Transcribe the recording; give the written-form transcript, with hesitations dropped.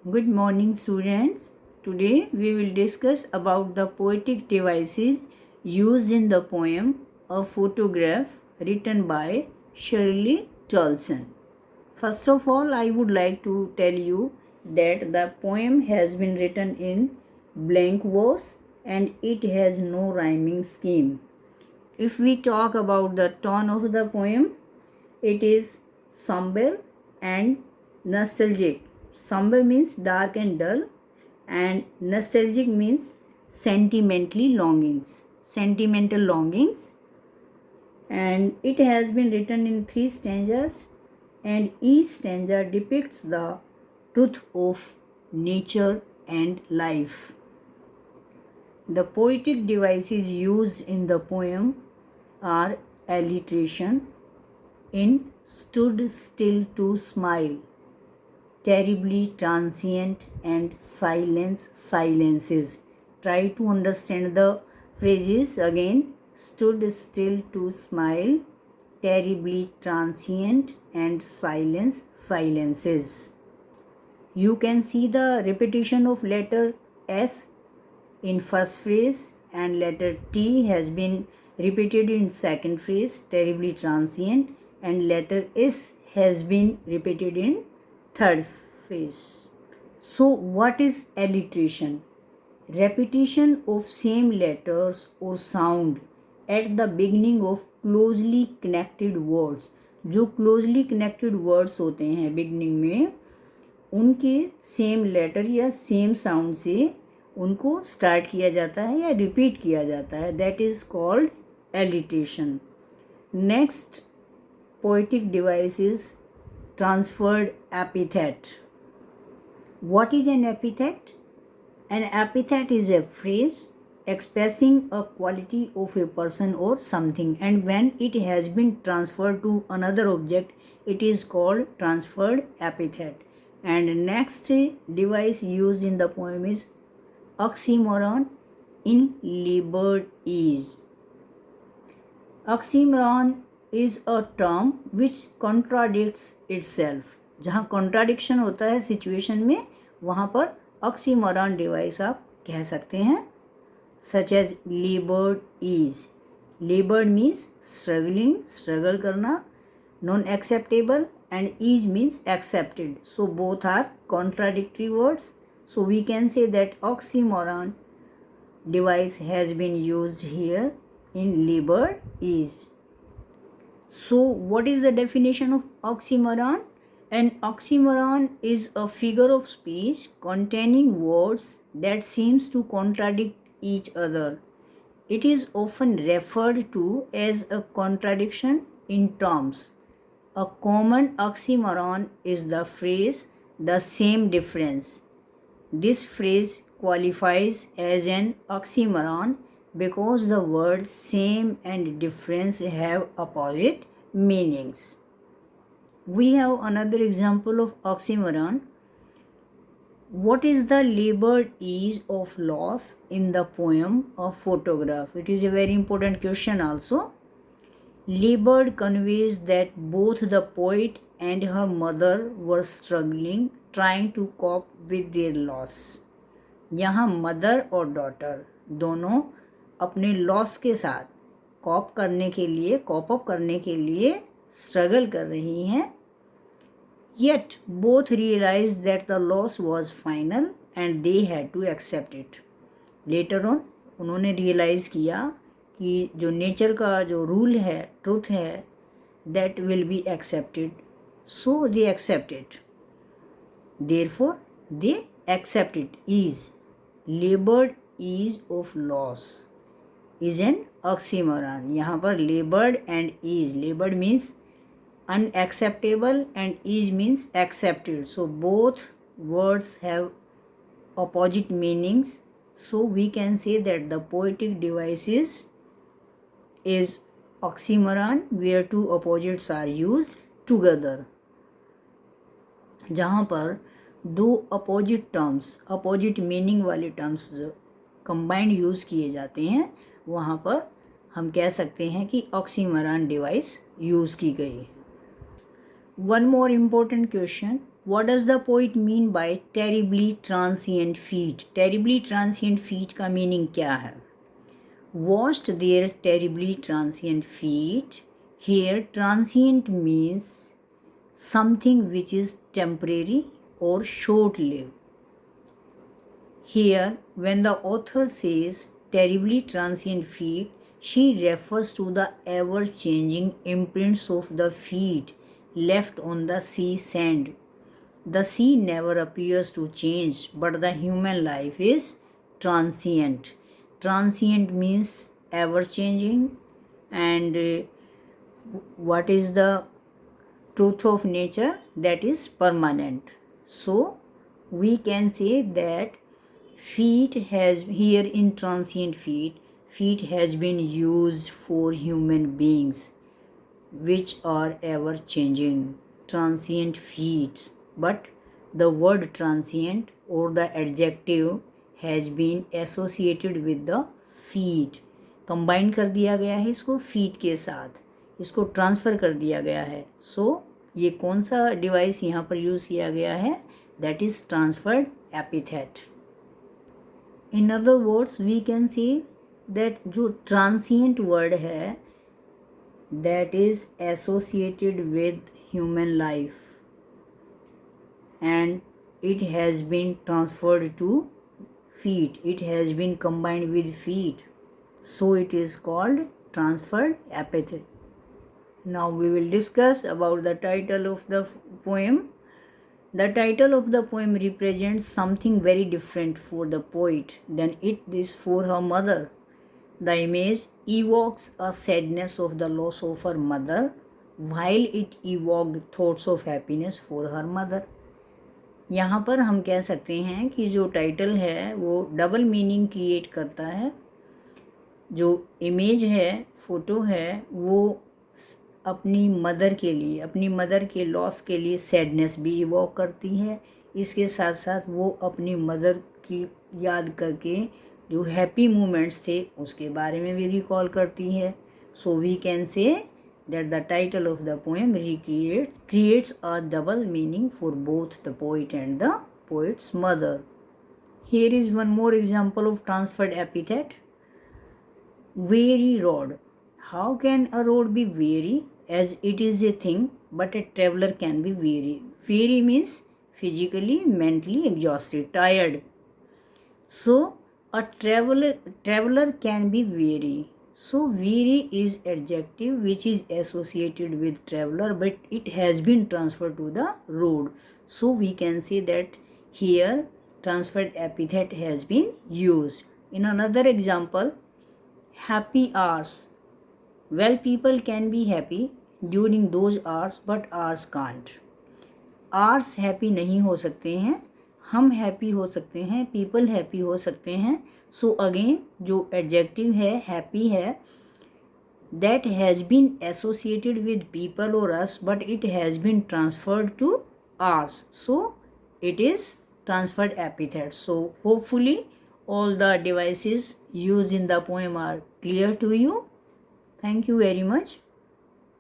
Good morning, students. Today we will discuss about the poetic devices used in the poem A Photograph written by Shirley Tolson. First of all, I would like to tell you that the poem has been written in blank verse and it has no rhyming scheme. If we talk about the tone of the poem, it is somber and nostalgic. Somber means dark and dull, and nostalgic means sentimental longings. And it has been written in 3 stanzas, and each stanza depicts the truth of nature and life. The poetic devices used in the poem are alliteration, in stood still to smile, terribly transient, and silence silences. Try to understand the phrases again. Stood still to smile, terribly transient, and silence silences. You can see the repetition of letter S in first phrase and letter T has been repeated in second phrase, terribly transient, and letter S has been repeated in third phrase. So what is alliteration? Repetition of same letters or sound at the beginning of closely connected words. जो closely connected words होते हैं beginning में, उनके same letter या same sound से उनको start किया जाता है या रिपीट किया जाता है. That is called alliteration. Next poetic device is transferred epithet. What is an epithet? An epithet is a phrase expressing a quality of a person or something, and when it has been transferred to another object, it is called transferred epithet. And next device used in the poem is oxymoron in labored ease. Oxymoron is a term which contradicts itself. जहाँ contradiction होता है situation में, वहाँ पर oxymoron device आप कह सकते हैं. Such as laboured ease. Laboured means struggling, struggle करना. Non acceptable and ease means accepted. So both are contradictory words. So we can say that oxymoron device has been used here in labored ease. So what is the definition of oxymoron? An oxymoron is a figure of speech containing words that seems to contradict each other. It is often referred to as a contradiction in terms. A common oxymoron is the phrase "the same difference." This phrase qualifies as an oxymoron because the words same and difference have opposite meanings. We have another example of oxymoron. What is the labored ease of loss in the poem A Photograph? It is a very important question also. Labored conveys that both the poet and her mother were struggling, trying to cope with their loss. यहाँ mother और daughter दोनों अपने loss के साथ cope up करने के लिए struggle कर रही हैं. Yet both realized that the loss was final and they had to accept it. Later on उन्होंने रियलाइज़ किया कि जो नेचर का जो रूल है, ट्रूथ है, that will be accepted. So they accept it. Therefore they accept it. Is labored ease of loss is an oxymoron. यहाँ पर labored and ease. Labored means unacceptable and ease means accepted. So both words have opposite meanings. So we can say that the poetic device is oxymoron where two opposites are used together. जहाँ पर दो opposite terms, opposite meaning वाले terms combined use किए जाते हैं, वहाँ पर हम कह सकते हैं कि ऑक्सीमोरॉन डिवाइस यूज़ की गई. One more important question. What does the poet mean by terribly transient feet? Terribly transient feet का meaning क्या है? Washed their terribly transient feet. Here transient means something which is temporary or short-lived. Here, when the author says terribly transient feet, she refers to the ever-changing imprints of the feet left on the sea sand. The sea never appears to change, but the human life is transient. Transient means ever-changing, and what is the truth of nature? That is permanent. So we can say that feet has here in transient feet has been used for human beings which are ever changing, transient feet. But the word transient or the adjective has been associated with the feet. Combine कर दिया गया है इसको feet के साथ, इसको transfer कर दिया गया है. सो ये कौन सा डिवाइस यहाँ पर यूज़ किया गया है? That is transferred epithet. In other words we can see that जो ट्रांसिएंट वर्ड है that is associated with human life and it has been transferred to feet, it has been combined with feet, so it is called transferred epithet. Now we will discuss about the title of the poem. The title of the poem represents something very different for the poet than it is for her mother. The image evokes a sadness of the loss of her mother, while it evoked thoughts of happiness for her mother. यहाँ पर हम कह सकते हैं कि जो title है वो डबल मीनिंग क्रिएट करता है. जो इमेज है, फोटो है, वो अपनी मदर के लिए, अपनी मदर के लॉस के लिए सैडनेस भी इवोक करती है. इसके साथ साथ वो अपनी मदर की याद करके जो हैप्पी मोमेंट्स थे उसके बारे में भी रिकॉल करती है. So we can say that the title of the poem creates a double meaning for both the poet and the poet's mother. Here is one more example of transferred epithet. Weary road. How can a road be weary, as it is a thing, but a traveler can be weary? Weary means physically, mentally exhausted, tired. So a traveler can be weary. So weary is adjective which is associated with traveler, but it has been transferred to the road. So we can say that here transferred epithet has been used. In another example, happy hours. Well, people can be happy during those hours, but hours can't. hours happy नहीं हो सकते हैं, हम happy हो सकते हैं, people happy हो सकते हैं. So again जो adjective है happy है, that has been associated with people or us, but it has been transferred to hours. So it is transferred epithet. So hopefully all the devices used in the poem are clear to you. Thank you very much.